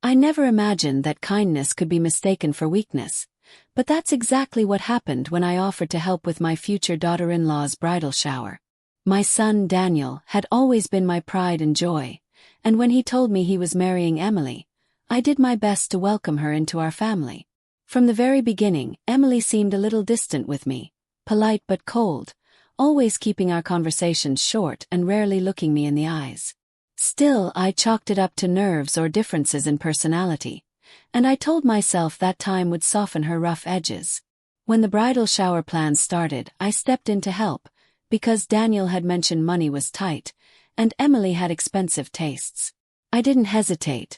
I never imagined that kindness could be mistaken for weakness, but that's exactly what happened when I offered to help with my future daughter-in-law's bridal shower. My son Daniel had always been my pride and joy, and when he told me he was marrying Emily, I did my best to welcome her into our family. From the very beginning, Emily seemed a little distant with me, polite but cold, always keeping our conversations short and rarely looking me in the eyes. Still, I chalked it up to nerves or differences in personality, and I told myself that time would soften her rough edges. When the bridal shower plans started, I stepped in to help, because Daniel had mentioned money was tight, and Emily had expensive tastes. I didn't hesitate.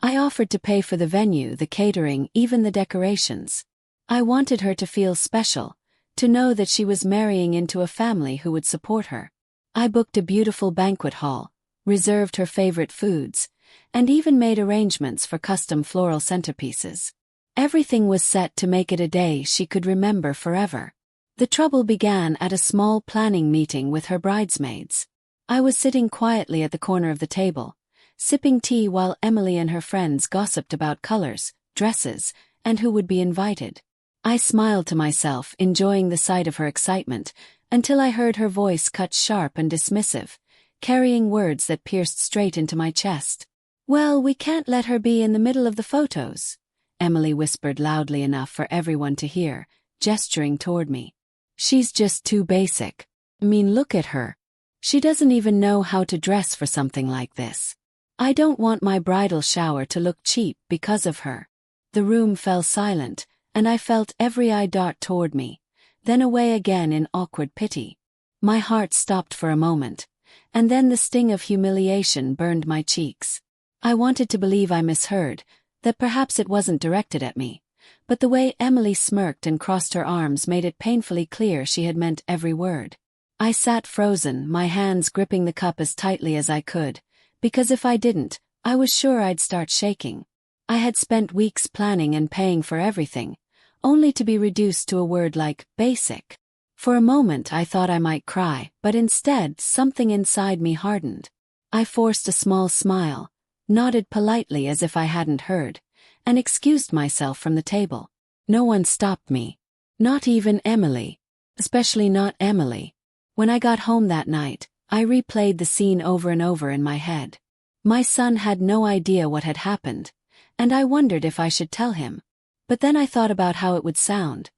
I offered to pay for the venue, the catering, even the decorations. I wanted her to feel special, to know that she was marrying into a family who would support her. I booked a beautiful banquet hall, reserved her favorite foods, and even made arrangements for custom floral centerpieces. Everything was set to make it a day she could remember forever. The trouble began at a small planning meeting with her bridesmaids. I was sitting quietly at the corner of the table, sipping tea while Emily and her friends gossiped about colors, dresses, and who would be invited. I smiled to myself, enjoying the sight of her excitement, until I heard her voice cut sharp and dismissive, carrying words that pierced straight into my chest. "Well, we can't let her be in the middle of the photos," Emily whispered loudly enough for everyone to hear, gesturing toward me. "She's just too basic. I mean, look at her. She doesn't even know how to dress for something like this. I don't want my bridal shower to look cheap because of her." The room fell silent, and I felt every eye dart toward me, then away again in awkward pity. My heart stopped for a moment, and then the sting of humiliation burned my cheeks. I wanted to believe I misheard, that perhaps it wasn't directed at me, but the way Emily smirked and crossed her arms made it painfully clear she had meant every word. I sat frozen, my hands gripping the cup as tightly as I could, because if I didn't, I was sure I'd start shaking. I had spent weeks planning and paying for everything, only to be reduced to a word like basic. For a moment I thought I might cry, but instead something inside me hardened. I forced a small smile, nodded politely as if I hadn't heard, and excused myself from the table. No one stopped me. Not even Emily. Especially not Emily. When I got home that night, I replayed the scene over and over in my head. My son had no idea what had happened, and I wondered if I should tell him. But then I thought about how it would sound.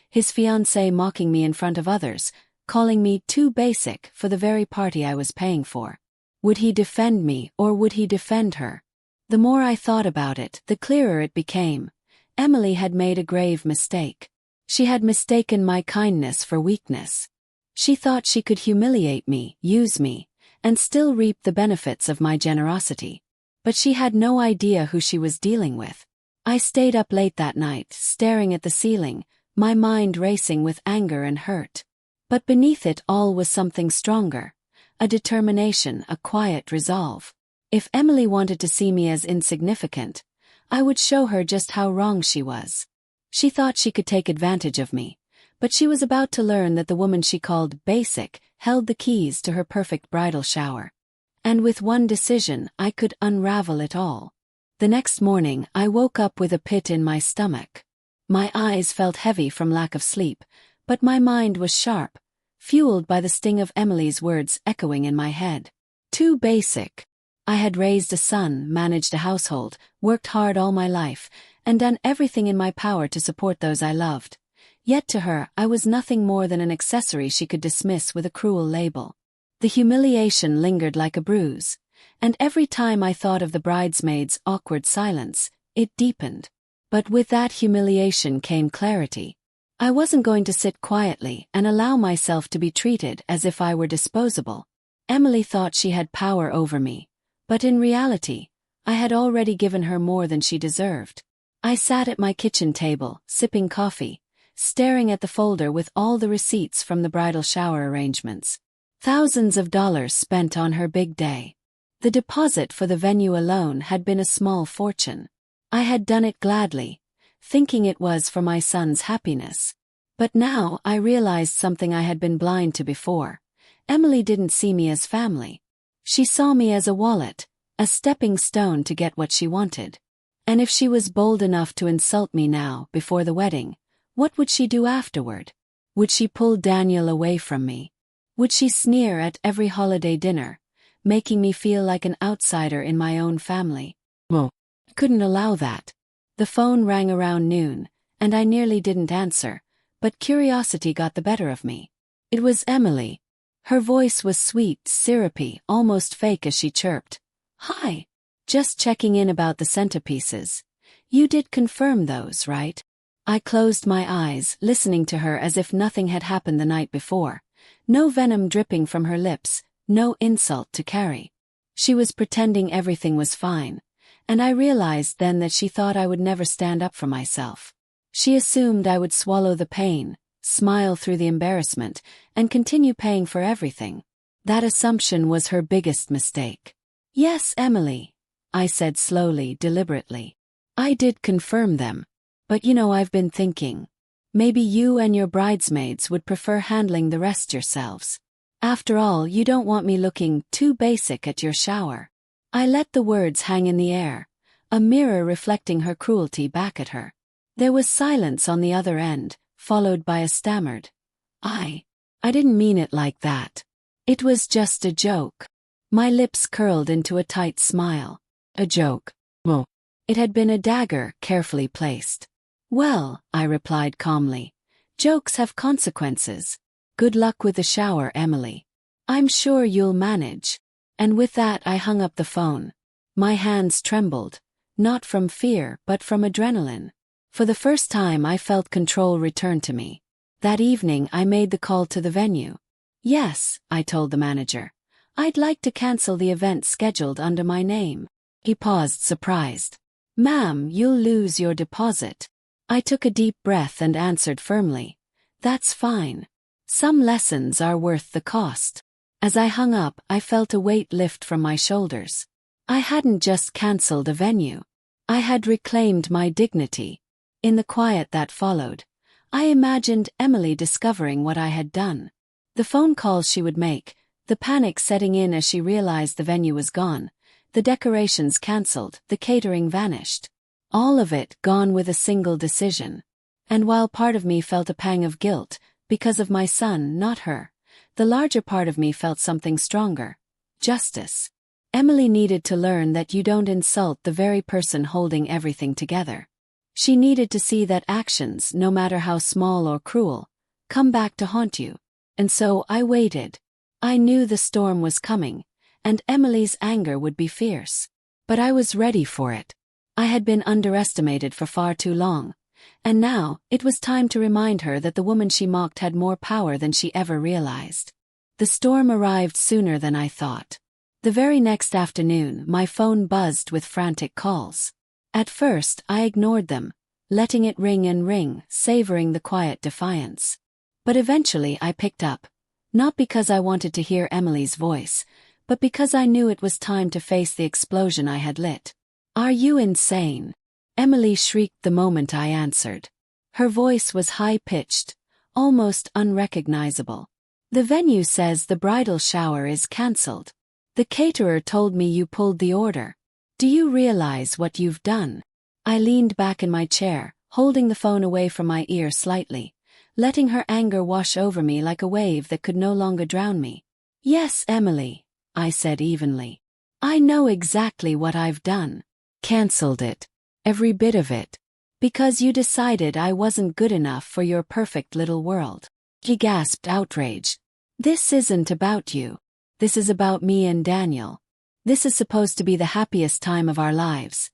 His fiancée mocking me in front of others, calling me too basic for the very party I was paying for. Would he defend me, or would he defend her? The more I thought about it, the clearer it became. Emily had made a grave mistake. She had mistaken my kindness for weakness. She thought she could humiliate me, use me, and still reap the benefits of my generosity. But she had no idea who she was dealing with. I stayed up late that night, staring at the ceiling, my mind racing with anger and hurt. But beneath it all was something stronger, a determination, a quiet resolve. If Emily wanted to see me as insignificant, I would show her just how wrong she was. She thought she could take advantage of me, but she was about to learn that the woman she called basic held the keys to her perfect bridal shower. And with one decision, I could unravel it all. The next morning, I woke up with a pit in my stomach. My eyes felt heavy from lack of sleep, but my mind was sharp, fueled by the sting of Emily's words echoing in my head. Too basic. I had raised a son, managed a household, worked hard all my life, and done everything in my power to support those I loved. Yet to her, I was nothing more than an accessory she could dismiss with a cruel label. The humiliation lingered like a bruise, and every time I thought of the bridesmaids' awkward silence, it deepened. But with that humiliation came clarity. I wasn't going to sit quietly and allow myself to be treated as if I were disposable. Emily thought she had power over me, but in reality, I had already given her more than she deserved. I sat at my kitchen table, sipping coffee, staring at the folder with all the receipts from the bridal shower arrangements. Thousands of dollars spent on her big day. The deposit for the venue alone had been a small fortune. I had done it gladly, thinking it was for my son's happiness. But now I realized something I had been blind to before. Emily didn't see me as family. She saw me as a wallet, a stepping stone to get what she wanted. And if she was bold enough to insult me now, before the wedding, what would she do afterward? Would she pull Daniel away from me? Would she sneer at every holiday dinner, making me feel like an outsider in my own family? Well, I couldn't allow that. The phone rang around noon, and I nearly didn't answer, but curiosity got the better of me. It was Emily. Her voice was sweet, syrupy, almost fake as she chirped. "Hi. Just checking in about the centerpieces. You did confirm those, right?" I closed my eyes, listening to her as if nothing had happened the night before. No venom dripping from her lips, no insult to carry. She was pretending everything was fine, and I realized then that she thought I would never stand up for myself. She assumed I would swallow the pain, smile through the embarrassment, and continue paying for everything. That assumption was her biggest mistake. "Yes, Emily," I said slowly, deliberately. "I did confirm them. But I've been thinking. Maybe you and your bridesmaids would prefer handling the rest yourselves. After all, you don't want me looking too basic at your shower." I let the words hang in the air, a mirror reflecting her cruelty back at her. There was silence on the other end, followed by a stammered, I didn't mean it like that. It was just a joke." My lips curled into a tight smile. A joke. Well, it had been a dagger, carefully placed. "Well," I replied calmly, "jokes have consequences. Good luck with the shower, Emily. I'm sure you'll manage." And with that I hung up the phone. My hands trembled, not from fear but from adrenaline. For the first time I felt control return to me. That evening I made the call to the venue. "Yes," I told the manager. "I'd like to cancel the event scheduled under my name." He paused, surprised. "Ma'am, you'll lose your deposit." I took a deep breath and answered firmly, "That's fine. Some lessons are worth the cost." As I hung up, I felt a weight lift from my shoulders. I hadn't just cancelled a venue. I had reclaimed my dignity. In the quiet that followed, I imagined Emily discovering what I had done. The phone calls she would make, the panic setting in as she realized the venue was gone, the decorations cancelled, the catering vanished. All of it gone with a single decision. And while part of me felt a pang of guilt, because of my son, not her, the larger part of me felt something stronger. Justice. Emily needed to learn that you don't insult the very person holding everything together. She needed to see that actions, no matter how small or cruel, come back to haunt you. And so I waited. I knew the storm was coming, and Emily's anger would be fierce. But I was ready for it. I had been underestimated for far too long, and now it was time to remind her that the woman she mocked had more power than she ever realized. The storm arrived sooner than I thought. The very next afternoon, my phone buzzed with frantic calls. At first, I ignored them, letting it ring and ring, savoring the quiet defiance. But eventually I picked up, not because I wanted to hear Emily's voice, but because I knew it was time to face the explosion I had lit. "Are you insane?" Emily shrieked the moment I answered. Her voice was high-pitched, almost unrecognizable. "The venue says the bridal shower is cancelled. The caterer told me you pulled the order. Do you realize what you've done?" I leaned back in my chair, holding the phone away from my ear slightly, letting her anger wash over me like a wave that could no longer drown me. "Yes, Emily," I said evenly. "I know exactly what I've done. Cancelled it. Every bit of it. Because you decided I wasn't good enough for your perfect little world." She gasped, outraged. "This isn't about you. This is about me and Daniel. This is supposed to be the happiest time of our lives.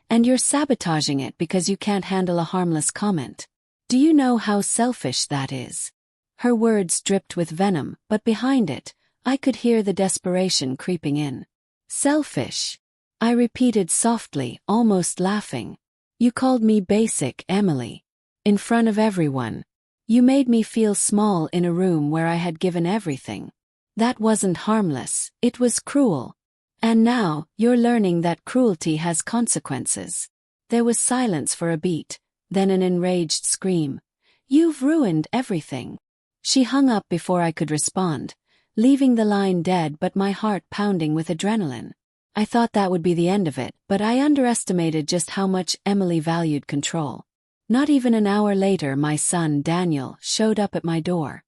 And you're sabotaging it because you can't handle a harmless comment. Do you know how selfish that is?" Her words dripped with venom, but behind it, I could hear the desperation creeping in. "Selfish," I repeated softly, almost laughing. "You called me basic, Emily. In front of everyone. You made me feel small in a room where I had given everything. That wasn't harmless, it was cruel. And now, you're learning that cruelty has consequences." There was silence for a beat, then an enraged scream. "You've ruined everything." She hung up before I could respond, leaving the line dead but my heart pounding with adrenaline. I thought that would be the end of it, but I underestimated just how much Emily valued control. Not even an hour later, my son, Daniel, showed up at my door.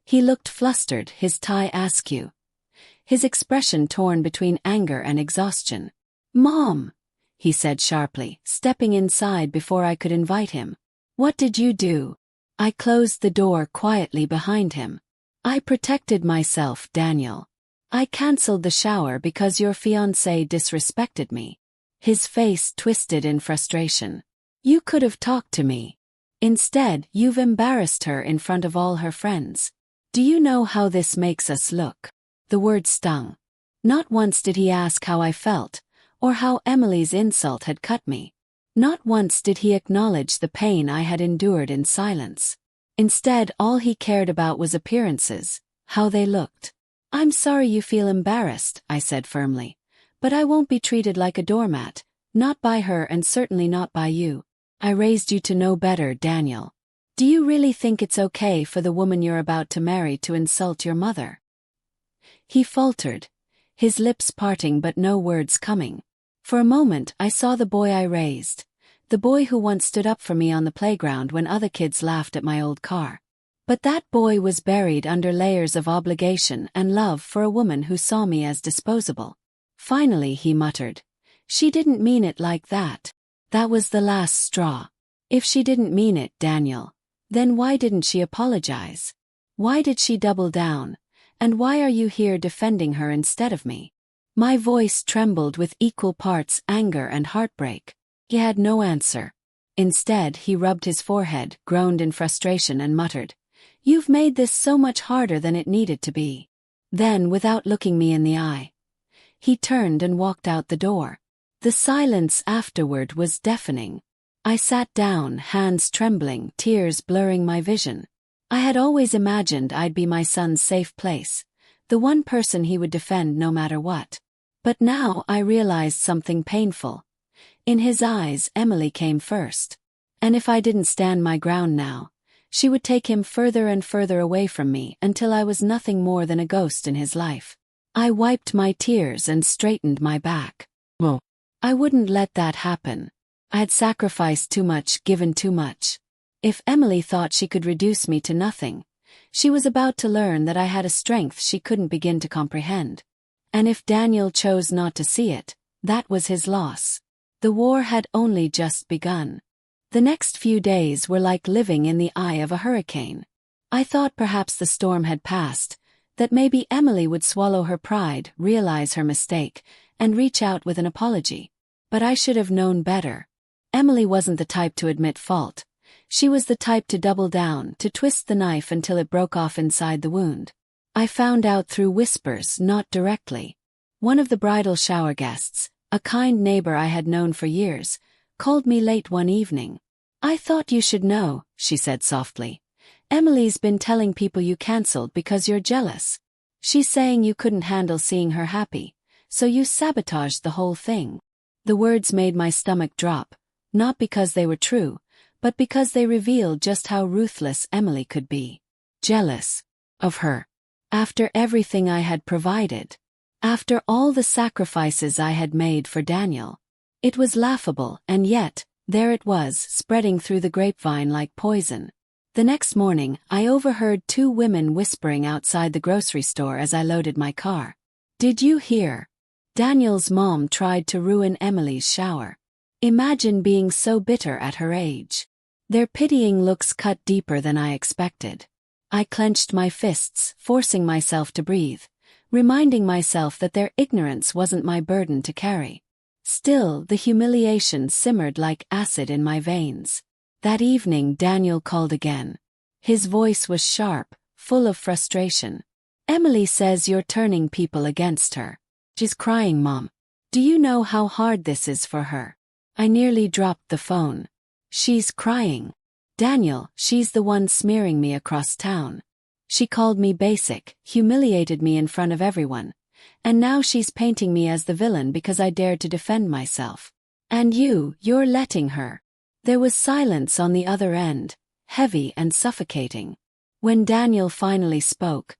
He looked flustered, his tie askew, his expression torn between anger and exhaustion. "Mom," he said sharply, stepping inside before I could invite him. "What did you do?" I closed the door quietly behind him. "I protected myself, Daniel. I cancelled the shower because your fiancé disrespected me." His face twisted in frustration. "You could have talked to me. Instead, you've embarrassed her in front of all her friends. Do you know how this makes us look?" The word stung. Not once did he ask how I felt, or how Emily's insult had cut me. Not once did he acknowledge the pain I had endured in silence. Instead, all he cared about was appearances, how they looked. "I'm sorry you feel embarrassed," I said firmly, "but I won't be treated like a doormat, not by her and certainly not by you. I raised you to know better, Daniel. Do you really think it's okay for the woman you're about to marry to insult your mother?" He faltered, his lips parting but no words coming. For a moment I saw the boy I raised, the boy who once stood up for me on the playground when other kids laughed at my old car. But that boy was buried under layers of obligation and love for a woman who saw me as disposable. Finally he muttered, "She didn't mean it like that." That was the last straw. If she didn't mean it, Daniel, then why didn't she apologize? Why did she double down? And why are you here defending her instead of me? My voice trembled with equal parts anger and heartbreak. He had no answer. Instead, he rubbed his forehead, groaned in frustration and muttered, "You've made this so much harder than it needed to be." Then, without looking me in the eye, he turned and walked out the door. The silence afterward was deafening. I sat down, hands trembling, tears blurring my vision. I had always imagined I'd be my son's safe place, the one person he would defend no matter what. But now I realized something painful. In his eyes, Emily came first. And if I didn't stand my ground now, she would take him further and further away from me until I was nothing more than a ghost in his life. I wiped my tears and straightened my back. Well, I wouldn't let that happen. I had sacrificed too much, given too much. If Emily thought she could reduce me to nothing, she was about to learn that I had a strength she couldn't begin to comprehend. And if Daniel chose not to see it, that was his loss. The war had only just begun. The next few days were like living in the eye of a hurricane. I thought perhaps the storm had passed, that maybe Emily would swallow her pride, realize her mistake, and reach out with an apology. But I should have known better. Emily wasn't the type to admit fault. She was the type to double down, to twist the knife until it broke off inside the wound. I found out through whispers, not directly. One of the bridal shower guests, a kind neighbor I had known for years, called me late one evening. "I thought you should know," she said softly. "Emily's been telling people you cancelled because you're jealous. She's saying you couldn't handle seeing her happy, so you sabotaged the whole thing." The words made my stomach drop, not because they were true, but because they revealed just how ruthless Emily could be. Jealous of her. After everything I had provided. After all the sacrifices I had made for Daniel. It was laughable, and yet, there it was, spreading through the grapevine like poison. The next morning, I overheard two women whispering outside the grocery store as I loaded my car. "Did you hear? Daniel's mom tried to ruin Emily's shower." Imagine being so bitter at her age. Their pitying looks cut deeper than I expected. I clenched my fists, forcing myself to breathe, reminding myself that their ignorance wasn't my burden to carry. Still, the humiliation simmered like acid in my veins. That evening, Daniel called again. His voice was sharp, full of frustration. "Emily says you're turning people against her. She's crying, Mom. Do you know how hard this is for her?" I nearly dropped the phone. "She's crying. Daniel, she's the one smearing me across town. She called me basic, humiliated me in front of everyone. And now she's painting me as the villain because I dared to defend myself. And you're letting her." There was silence on the other end, heavy and suffocating. When Daniel finally spoke,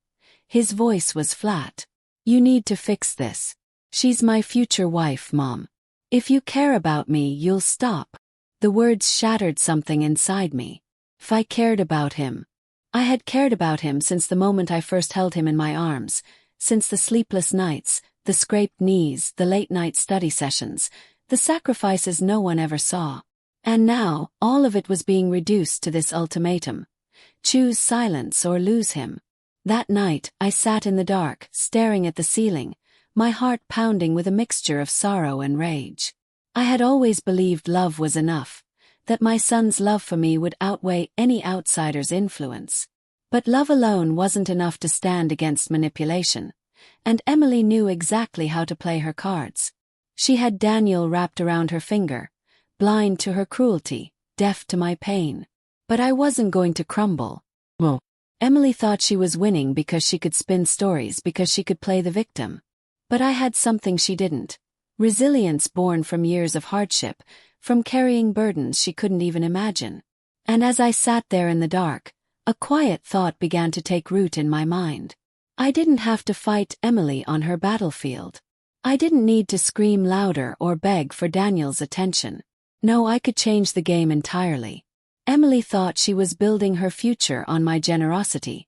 his voice was flat. "You need to fix this. She's my future wife, Mom. If you care about me, you'll stop. The words shattered something inside me. If I cared about him. I had cared about him since the moment I first held him in my arms, since the sleepless nights, the scraped knees, the late-night study sessions, the sacrifices no one ever saw. And now, all of it was being reduced to this ultimatum. Choose silence or lose him. That night, I sat in the dark, staring at the ceiling, my heart pounding with a mixture of sorrow and rage. I had always believed love was enough, that my son's love for me would outweigh any outsider's influence. But love alone wasn't enough to stand against manipulation, and Emily knew exactly how to play her cards. She had Daniel wrapped around her finger, blind to her cruelty, deaf to my pain. But I wasn't going to crumble. Well, Emily thought she was winning because she could spin stories, because she could play the victim. But I had something she didn't. Resilience born from years of hardship, from carrying burdens she couldn't even imagine. And as I sat there in the dark, a quiet thought began to take root in my mind. I didn't have to fight Emily on her battlefield. I didn't need to scream louder or beg for Daniel's attention. No, I could change the game entirely. Emily thought she was building her future on my generosity,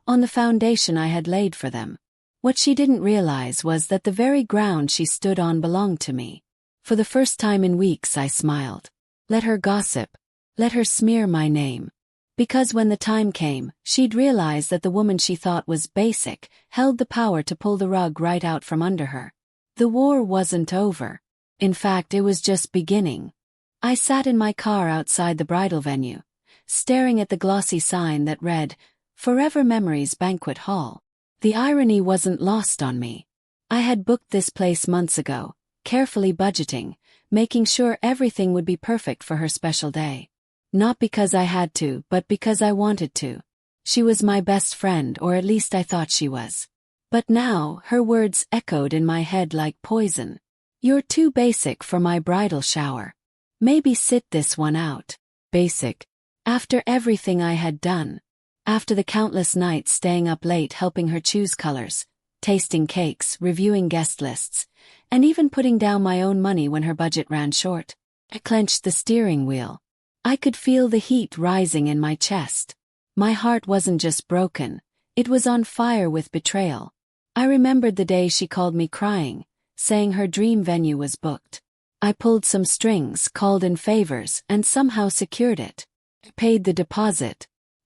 on the foundation I had laid for them. What she didn't realize was that the very ground she stood on belonged to me. For the first time in weeks I smiled. Let her gossip. Let her smear my name. Because when the time came, she'd realize that the woman she thought was basic held the power to pull the rug right out from under her. The war wasn't over. In fact, it was just beginning. I sat in my car outside the bridal venue, staring at the glossy sign that read, "Forever Memories Banquet Hall." The irony wasn't lost on me. I had booked this place months ago, carefully budgeting, making sure everything would be perfect for her special day. Not because I had to, but because I wanted to. She was my best friend, or at least I thought she was. But now, her words echoed in my head like poison. "You're too basic for my bridal shower. Maybe sit this one out." Basic. After everything I had done. After the countless nights staying up late helping her choose colors, tasting cakes, reviewing guest lists, and even putting down my own money when her budget ran short. I clenched the steering wheel. I could feel the heat rising in my chest. My heart wasn't just broken, it was on fire with betrayal. I remembered the day she called me crying, saying her dream venue was booked. I pulled some strings, called in favors, and somehow secured it. I paid the deposit.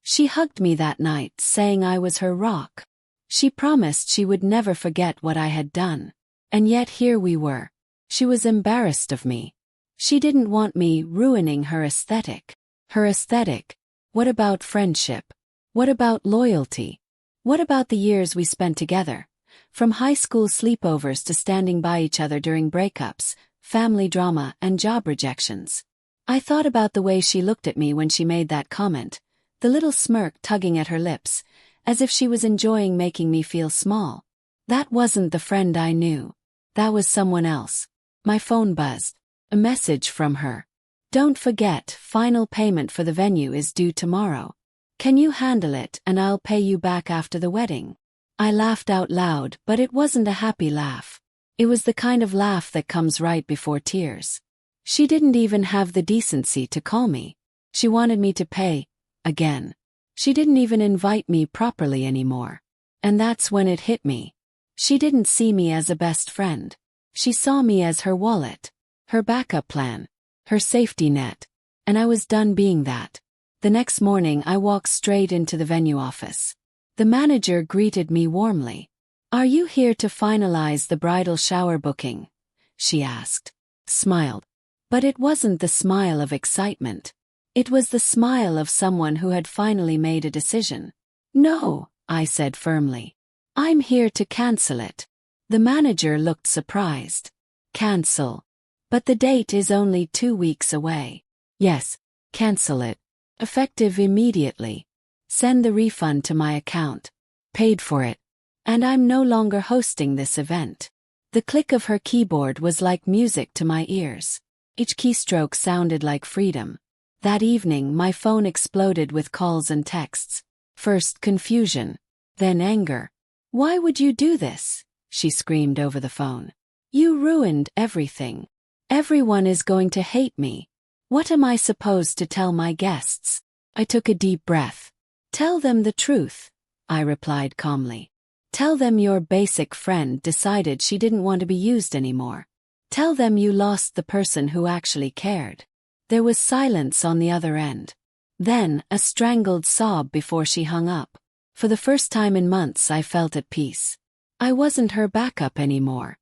She hugged me that night, saying I was her rock. She promised she would never forget what I had done. And yet here we were. She was embarrassed of me. She didn't want me ruining her aesthetic. Her aesthetic. What about friendship? What about loyalty? What about the years we spent together? From high school sleepovers to standing by each other during breakups, family drama, and job rejections. I thought about the way she looked at me when she made that comment, the little smirk tugging at her lips, as if she was enjoying making me feel small. That wasn't the friend I knew. That was someone else. My phone buzzed. A message from her. "Don't forget, final payment for the venue is due tomorrow. Can you handle it and I'll pay you back after the wedding?" I laughed out loud, but it wasn't a happy laugh. It was the kind of laugh that comes right before tears. She didn't even have the decency to call me. She wanted me to pay. Again. She didn't even invite me properly anymore. And that's when it hit me. She didn't see me as a best friend. She saw me as her wallet, her backup plan, her safety net. And I was done being that. The next morning I walked straight into the venue office. The manager greeted me warmly. "Are you here to finalize the bridal shower booking?" she asked. Smiled. But it wasn't the smile of excitement. It was the smile of someone who had finally made a decision. "No," I said firmly. "I'm here to cancel it." The manager looked surprised. "Cancel? But the date is only 2 weeks away." "Yes, cancel it. Effective immediately. Send the refund to my account." Paid for it. And I'm no longer hosting this event. The click of her keyboard was like music to my ears. Each keystroke sounded like freedom. That evening my phone exploded with calls and texts. First confusion. Then anger. "Why would you do this?" she screamed over the phone. You ruined everything. Everyone is going to hate me. What am I supposed to tell my guests? I took a deep breath. Tell them the truth, I replied calmly. Tell them your basic friend decided she didn't want to be used anymore. Tell them you lost the person who actually cared. There was silence on the other end. Then, a strangled sob before she hung up. For the first time in months I felt at peace. I wasn't her backup anymore.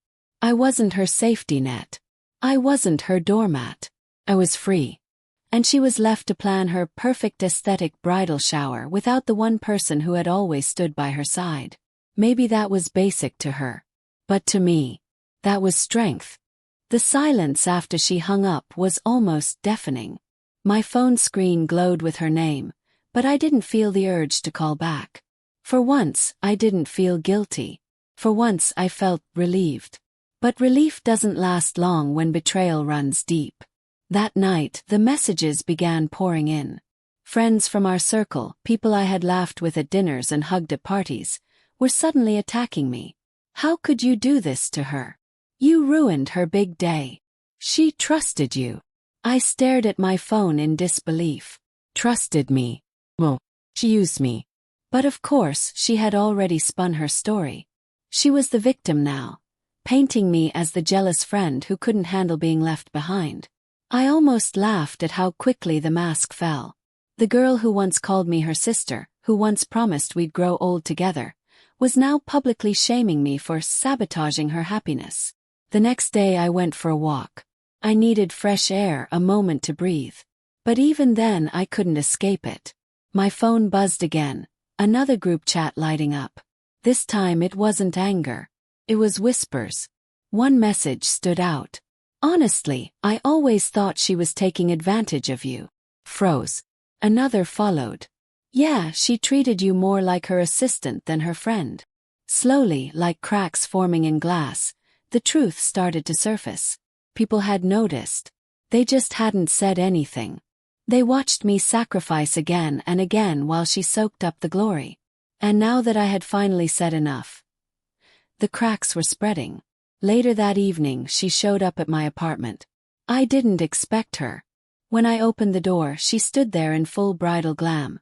I wasn't her safety net. I wasn't her doormat. I was free. And she was left to plan her perfect aesthetic bridal shower without the one person who had always stood by her side. Maybe that was basic to her. But to me, that was strength. The silence after she hung up was almost deafening. My phone screen glowed with her name, but I didn't feel the urge to call back. For once, I didn't feel guilty. For once, I felt relieved. But relief doesn't last long when betrayal runs deep. That night, the messages began pouring in. Friends from our circle, people I had laughed with at dinners and hugged at parties, were suddenly attacking me. How could you do this to her? You ruined her big day. She trusted you. I stared at my phone in disbelief. Trusted me. Well, she used me. But of course, she had already spun her story. She was the victim now, painting me as the jealous friend who couldn't handle being left behind. I almost laughed at how quickly the mask fell. The girl who once called me her sister, who once promised we'd grow old together, was now publicly shaming me for sabotaging her happiness. The next day I went for a walk. I needed fresh air, a moment to breathe. But even then I couldn't escape it. My phone buzzed again, another group chat lighting up. This time it wasn't anger. It was whispers. One message stood out. Honestly, I always thought she was taking advantage of you. Froze. Another followed. Yeah, she treated you more like her assistant than her friend. Slowly, like cracks forming in glass, the truth started to surface. People had noticed. They just hadn't said anything. They watched me sacrifice again and again while she soaked up the glory. And now that I had finally said enough, the cracks were spreading. Later that evening, she showed up at my apartment. I didn't expect her. When I opened the door, she stood there in full bridal glam.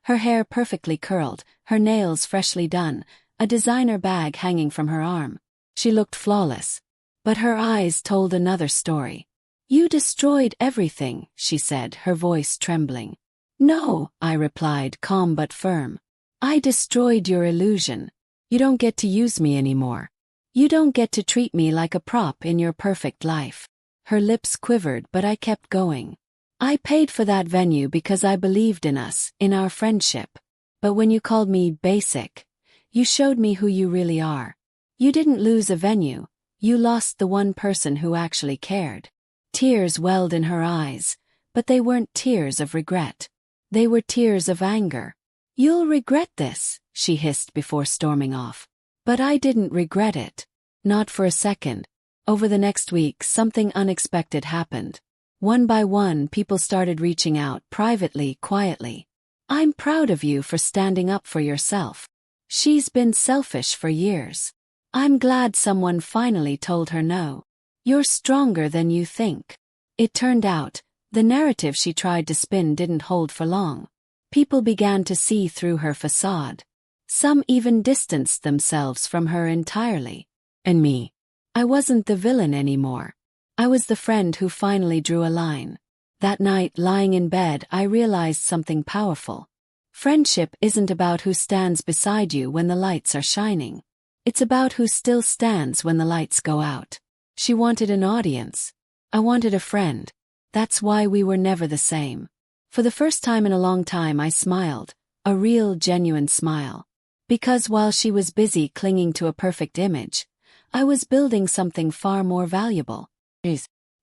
Her hair perfectly curled, her nails freshly done, a designer bag hanging from her arm. She looked flawless. But her eyes told another story. You destroyed everything, she said, her voice trembling. No, I replied, calm but firm. I destroyed your illusion. You don't get to use me anymore. You don't get to treat me like a prop in your perfect life. Her lips quivered, but I kept going. I paid for that venue because I believed in us, in our friendship. But when you called me basic, you showed me who you really are. You didn't lose a venue. You lost the one person who actually cared. Tears welled in her eyes, but they weren't tears of regret. They were tears of anger. You'll regret this, she hissed before storming off. But I didn't regret it. Not for a second. Over the next week, something unexpected happened. One by one, people started reaching out, privately, quietly. I'm proud of you for standing up for yourself. She's been selfish for years. I'm glad someone finally told her no. You're stronger than you think. It turned out, the narrative she tried to spin didn't hold for long. People began to see through her facade. Some even distanced themselves from her entirely. And me. I wasn't the villain anymore. I was the friend who finally drew a line. That night, lying in bed, I realized something powerful. Friendship isn't about who stands beside you when the lights are shining. It's about who still stands when the lights go out. She wanted an audience. I wanted a friend. That's why we were never the same. For the first time in a long time I smiled, a real genuine smile. Because while she was busy clinging to a perfect image, I was building something far more valuable.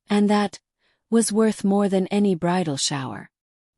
And that was worth more than any bridal shower.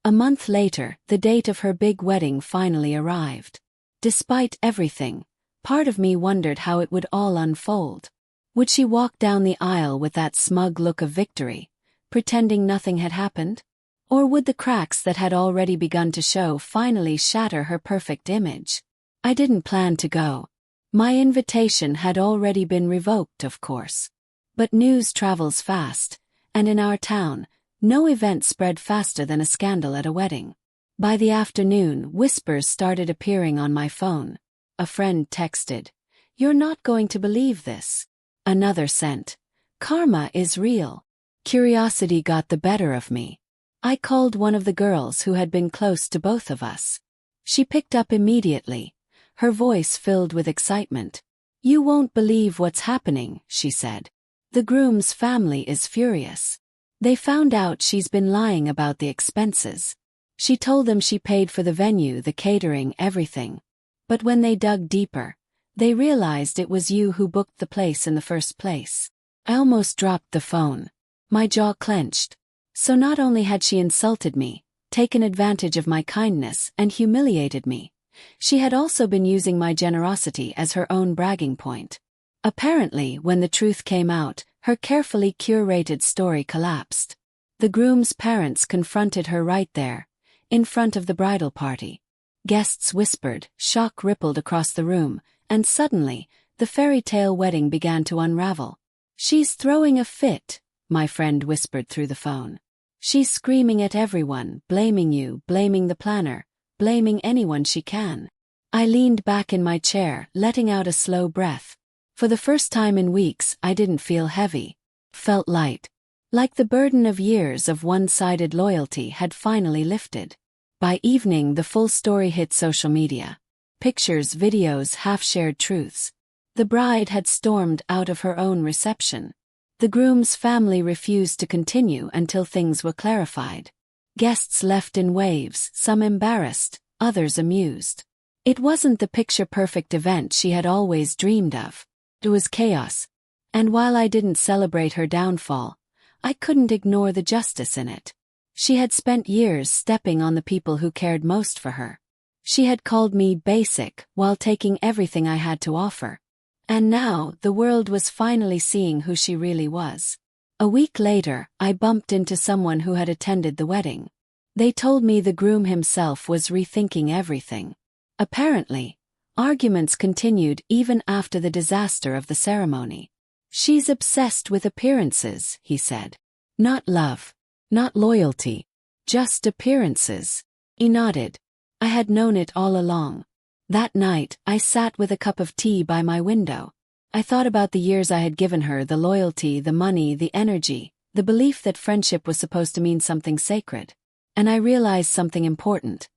A month later, the date of her big wedding finally arrived. Despite everything, part of me wondered how it would all unfold. Would she walk down the aisle with that smug look of victory, pretending nothing had happened? Or would the cracks that had already begun to show finally shatter her perfect image? I didn't plan to go. My invitation had already been revoked, of course. But news travels fast, and in our town, no event spread faster than a scandal at a wedding. By the afternoon, whispers started appearing on my phone. A friend texted, "You're not going to believe this." Another sent, "Karma is real." Curiosity got the better of me. I called one of the girls who had been close to both of us. She picked up immediately, her voice filled with excitement. "You won't believe what's happening," she said. "The groom's family is furious. They found out she's been lying about the expenses. She told them she paid for the venue, the catering, everything. But when they dug deeper, they realized it was you who booked the place in the first place." I almost dropped the phone. My jaw clenched. So not only had she insulted me, taken advantage of my kindness, and humiliated me, she had also been using my generosity as her own bragging point. Apparently, when the truth came out, her carefully curated story collapsed. The groom's parents confronted her right there, in front of the bridal party. Guests whispered, shock rippled across the room, and suddenly, the fairy tale wedding began to unravel. "She's throwing a fit," my friend whispered through the phone. "She's screaming at everyone, blaming you, blaming the planner, blaming anyone she can." I leaned back in my chair, letting out a slow breath. For the first time in weeks, I didn't feel heavy. Felt light. Like the burden of years of one-sided loyalty had finally lifted. By evening, the full story hit social media. Pictures, videos, half-shared truths. The bride had stormed out of her own reception. The groom's family refused to continue until things were clarified. Guests left in waves, some embarrassed, others amused. It wasn't the picture-perfect event she had always dreamed of. It was chaos. And while I didn't celebrate her downfall, I couldn't ignore the justice in it. She had spent years stepping on the people who cared most for her. She had called me basic while taking everything I had to offer. And now, the world was finally seeing who she really was. A week later, I bumped into someone who had attended the wedding. They told me the groom himself was rethinking everything. Apparently, arguments continued even after the disaster of the ceremony. "She's obsessed with appearances," he said. "Not love. Not loyalty. Just appearances." He nodded. I had known it all along. That night, I sat with a cup of tea by my window. I thought about the years I had given her, the loyalty, the money, the energy, the belief that friendship was supposed to mean something sacred. And I realized something important.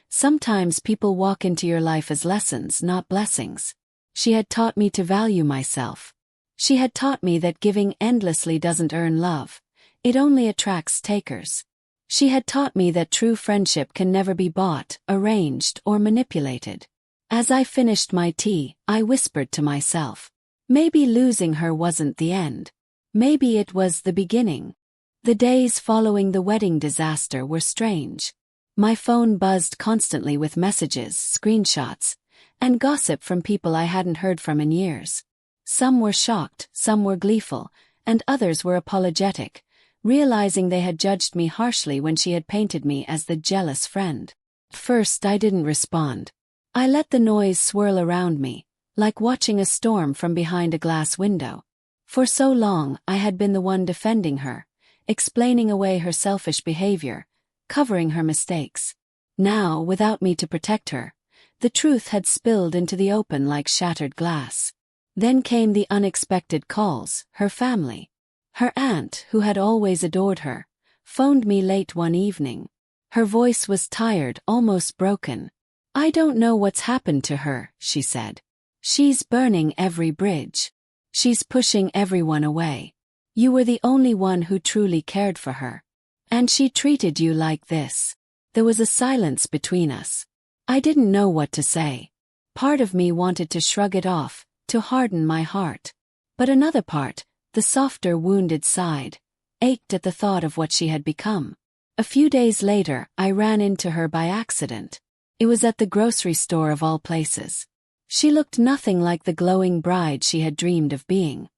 Sometimes people walk into your life as lessons, not blessings. She had taught me to value myself. She had taught me that giving endlessly doesn't earn love. It only attracts takers. She had taught me that true friendship can never be bought, arranged, or manipulated. As I finished my tea, I whispered to myself, maybe losing her wasn't the end. Maybe it was the beginning. The days following the wedding disaster were strange. My phone buzzed constantly with messages, screenshots, and gossip from people I hadn't heard from in years. Some were shocked, some were gleeful, and others were apologetic, realizing they had judged me harshly when she had painted me as the jealous friend. At first, I didn't respond. I let the noise swirl around me, like watching a storm from behind a glass window. For so long, I had been the one defending her, explaining away her selfish behavior, covering her mistakes. Now, without me to protect her, the truth had spilled into the open like shattered glass. Then came the unexpected calls. Her family. Her aunt, who had always adored her, phoned me late one evening. Her voice was tired, almost broken. "I don't know what's happened to her," she said. "She's burning every bridge. She's pushing everyone away. You were the only one who truly cared for her. And she treated you like this." There was a silence between us. I didn't know what to say. Part of me wanted to shrug it off, to harden my heart. But another part, the softer wounded side, ached at the thought of what she had become. A few days later, I ran into her by accident. It was at the grocery store of all places. She looked nothing like the glowing bride she had dreamed of being.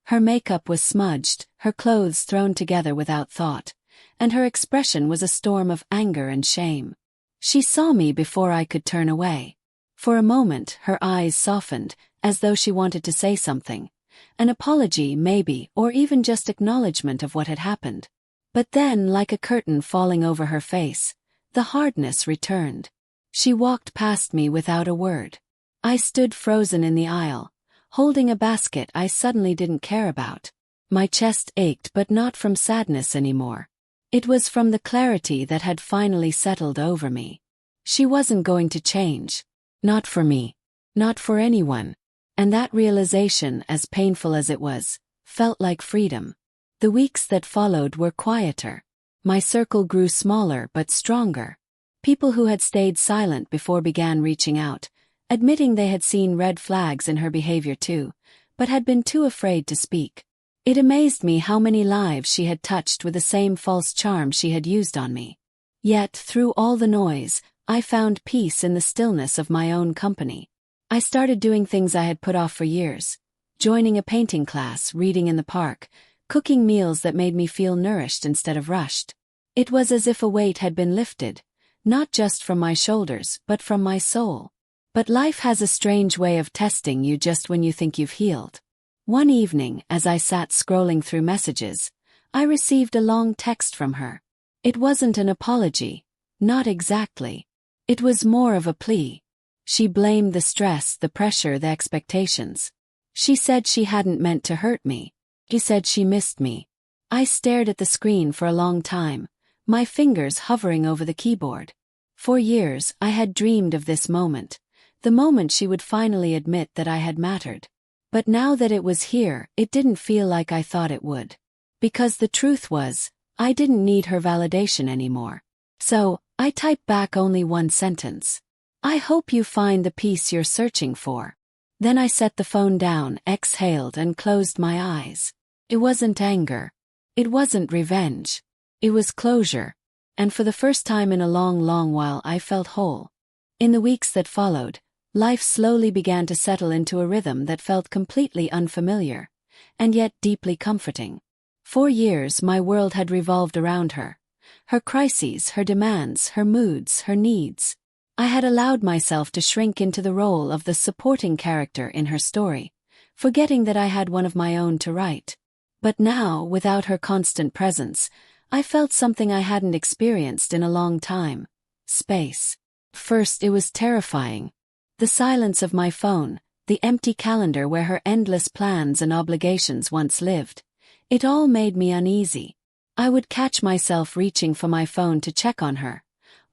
Her makeup was smudged, her clothes thrown together without thought, and her expression was a storm of anger and shame. She saw me before I could turn away. For a moment, her eyes softened, as though she wanted to say something, an apology maybe, or even just acknowledgement of what had happened. But then, like a curtain falling over her face, the hardness returned. She walked past me without a word. I stood frozen in the aisle, holding a basket I suddenly didn't care about. My chest ached, but not from sadness anymore. It was from the clarity that had finally settled over me. She wasn't going to change. Not for me. Not for anyone. And that realization, as painful as it was, felt like freedom. The weeks that followed were quieter. My circle grew smaller but stronger. People who had stayed silent before began reaching out, admitting they had seen red flags in her behavior too, but had been too afraid to speak. It amazed me how many lives she had touched with the same false charm she had used on me. Yet, through all the noise, I found peace in the stillness of my own company. I started doing things I had put off for years. Joining a painting class, reading in the park, cooking meals that made me feel nourished instead of rushed. It was as if a weight had been lifted, not just from my shoulders, but from my soul. But life has a strange way of testing you just when you think you've healed. One evening, as I sat scrolling through messages, I received a long text from her. It wasn't an apology. Not exactly. It was more of a plea. She blamed the stress, the pressure, the expectations. She said she hadn't meant to hurt me. She said she missed me. I stared at the screen for a long time, my fingers hovering over the keyboard. For years, I had dreamed of this moment, the moment she would finally admit that I had mattered. But now that it was here, it didn't feel like I thought it would. Because the truth was, I didn't need her validation anymore. So, I typed back only one sentence. I hope you find the peace you're searching for. Then I set the phone down, exhaled, and closed my eyes. It wasn't anger. It wasn't revenge. It was closure. And for the first time in a long, long while, I felt whole. In the weeks that followed, life slowly began to settle into a rhythm that felt completely unfamiliar, and yet deeply comforting. For years, my world had revolved around her. Her crises, her demands, her moods, her needs. I had allowed myself to shrink into the role of the supporting character in her story, forgetting that I had one of my own to write. But now, without her constant presence, I felt something I hadn't experienced in a long time. Space. First, it was terrifying. The silence of my phone, the empty calendar where her endless plans and obligations once lived. It all made me uneasy. I would catch myself reaching for my phone to check on her,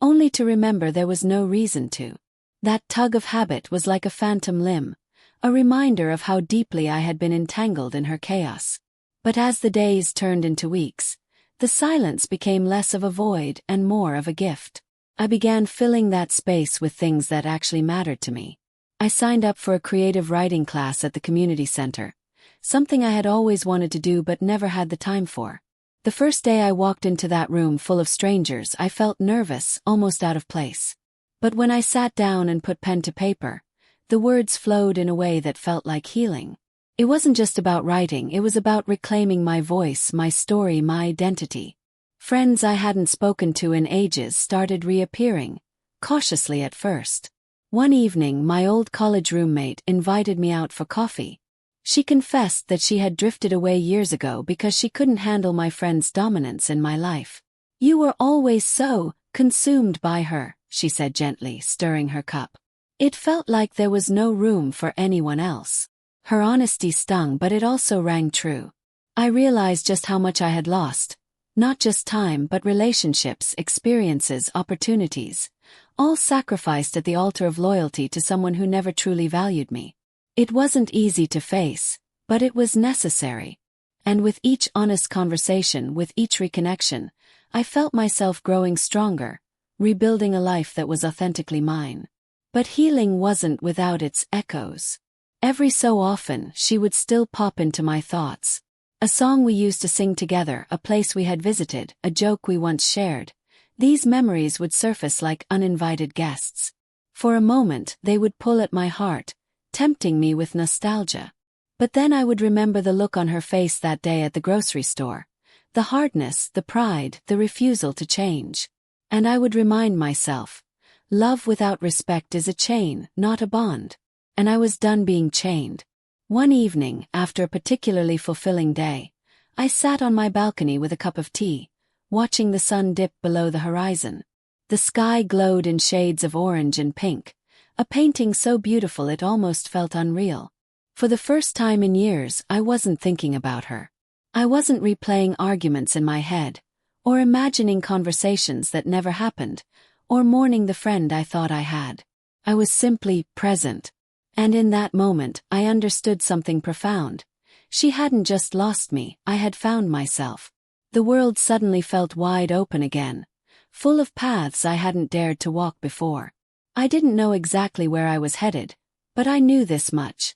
only to remember there was no reason to. That tug of habit was like a phantom limb, a reminder of how deeply I had been entangled in her chaos. But as the days turned into weeks, the silence became less of a void and more of a gift. I began filling that space with things that actually mattered to me. I signed up for a creative writing class at the community center, something I had always wanted to do but never had the time for. The first day I walked into that room full of strangers, I felt nervous, almost out of place. But when I sat down and put pen to paper, the words flowed in a way that felt like healing. It wasn't just about writing, it was about reclaiming my voice, my story, my identity. Friends I hadn't spoken to in ages started reappearing, cautiously at first. One evening, my old college roommate invited me out for coffee. She confessed that she had drifted away years ago because she couldn't handle my friend's dominance in my life. "You were always so consumed by her," she said gently, stirring her cup. It felt like there was no room for anyone else. Her honesty stung, but it also rang true. I realized just how much I had lost. Not just time, but relationships, experiences, opportunities, all sacrificed at the altar of loyalty to someone who never truly valued me. It wasn't easy to face, but it was necessary. And with each honest conversation, with each reconnection, I felt myself growing stronger, rebuilding a life that was authentically mine. But healing wasn't without its echoes. Every so often, she would still pop into my thoughts. A song we used to sing together, a place we had visited, a joke we once shared. These memories would surface like uninvited guests. For a moment, they would pull at my heart, tempting me with nostalgia. But then I would remember the look on her face that day at the grocery store, the hardness, the pride, the refusal to change. And I would remind myself, love without respect is a chain, not a bond. And I was done being chained. One evening, after a particularly fulfilling day, I sat on my balcony with a cup of tea, watching the sun dip below the horizon. The sky glowed in shades of orange and pink, a painting so beautiful it almost felt unreal. For the first time in years, I wasn't thinking about her. I wasn't replaying arguments in my head, or imagining conversations that never happened, or mourning the friend I thought I had. I was simply present. And in that moment, I understood something profound. She hadn't just lost me, I had found myself. The world suddenly felt wide open again, full of paths I hadn't dared to walk before. I didn't know exactly where I was headed, but I knew this much.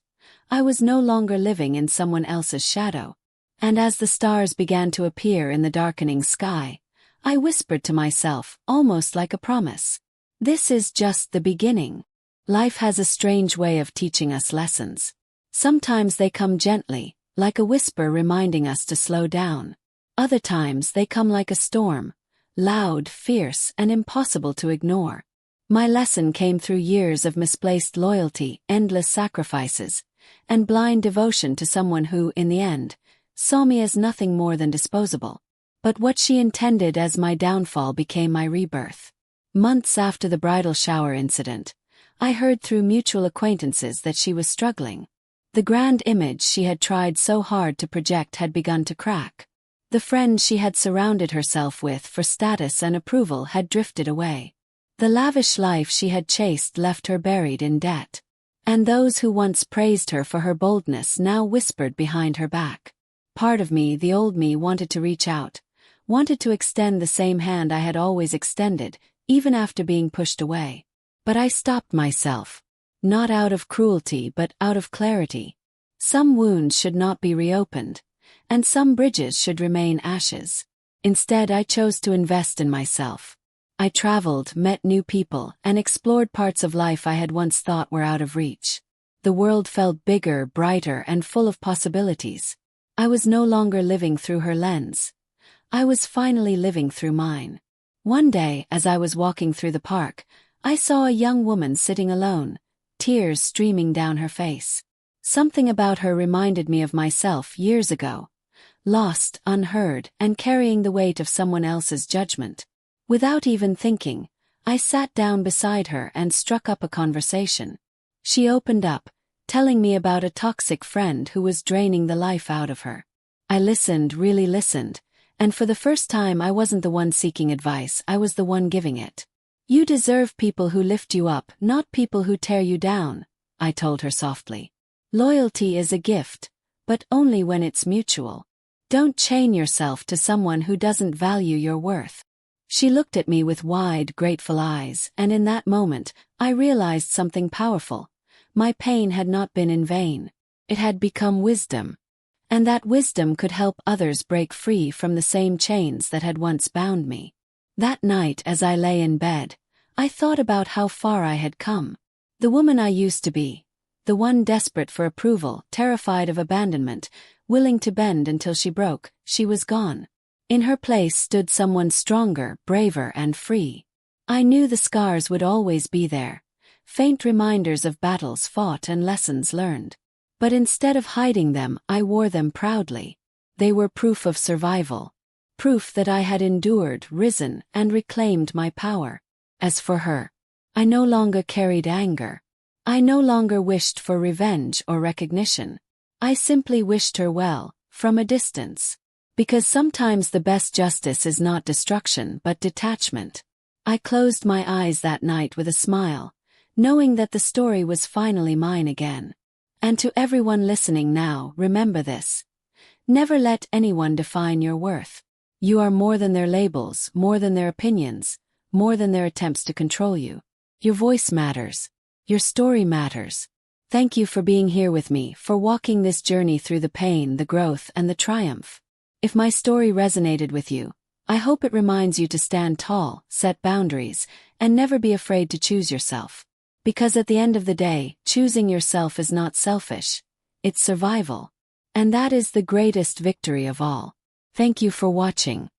I was no longer living in someone else's shadow. And as the stars began to appear in the darkening sky, I whispered to myself, almost like a promise. This is just the beginning. Life has a strange way of teaching us lessons. Sometimes they come gently, like a whisper reminding us to slow down. Other times they come like a storm, loud, fierce, and impossible to ignore. My lesson came through years of misplaced loyalty, endless sacrifices, and blind devotion to someone who, in the end, saw me as nothing more than disposable. But what she intended as my downfall became my rebirth. Months after the bridal shower incident, I heard through mutual acquaintances that she was struggling. The grand image she had tried so hard to project had begun to crack. The friends she had surrounded herself with for status and approval had drifted away. The lavish life she had chased left her buried in debt. And those who once praised her for her boldness now whispered behind her back. Part of me, the old me, wanted to reach out, wanted to extend the same hand I had always extended, even after being pushed away. But I stopped myself. Not out of cruelty but out of clarity. Some wounds should not be reopened, and some bridges should remain ashes. Instead, I chose to invest in myself. I traveled, met new people, and explored parts of life I had once thought were out of reach. The world felt bigger, brighter, and full of possibilities. I was no longer living through her lens. I was finally living through mine. One day, as I was walking through the park, I saw a young woman sitting alone, tears streaming down her face. Something about her reminded me of myself years ago, lost, unheard, and carrying the weight of someone else's judgment. Without even thinking, I sat down beside her and struck up a conversation. She opened up, telling me about a toxic friend who was draining the life out of her. I listened, really listened, and for the first time I wasn't the one seeking advice, I was the one giving it. You deserve people who lift you up, not people who tear you down, I told her softly. Loyalty is a gift, but only when it's mutual. Don't chain yourself to someone who doesn't value your worth. She looked at me with wide, grateful eyes, and in that moment, I realized something powerful. My pain had not been in vain. It had become wisdom. And that wisdom could help others break free from the same chains that had once bound me. That night, as I lay in bed, I thought about how far I had come. The woman I used to be. The one desperate for approval, terrified of abandonment, willing to bend until she broke, she was gone. In her place stood someone stronger, braver, and free. I knew the scars would always be there, faint reminders of battles fought and lessons learned. But instead of hiding them, I wore them proudly. They were proof of survival. Proof that I had endured, risen, and reclaimed my power. As for her, I no longer carried anger. I no longer wished for revenge or recognition. I simply wished her well, from a distance. Because sometimes the best justice is not destruction but detachment. I closed my eyes that night with a smile, knowing that the story was finally mine again. And to everyone listening now, remember this. Never let anyone define your worth. You are more than their labels, more than their opinions, more than their attempts to control you. Your voice matters. Your story matters. Thank you for being here with me, for walking this journey through the pain, the growth, and the triumph. If my story resonated with you, I hope it reminds you to stand tall, set boundaries, and never be afraid to choose yourself. Because at the end of the day, choosing yourself is not selfish. It's survival. And that is the greatest victory of all. Thank you for watching.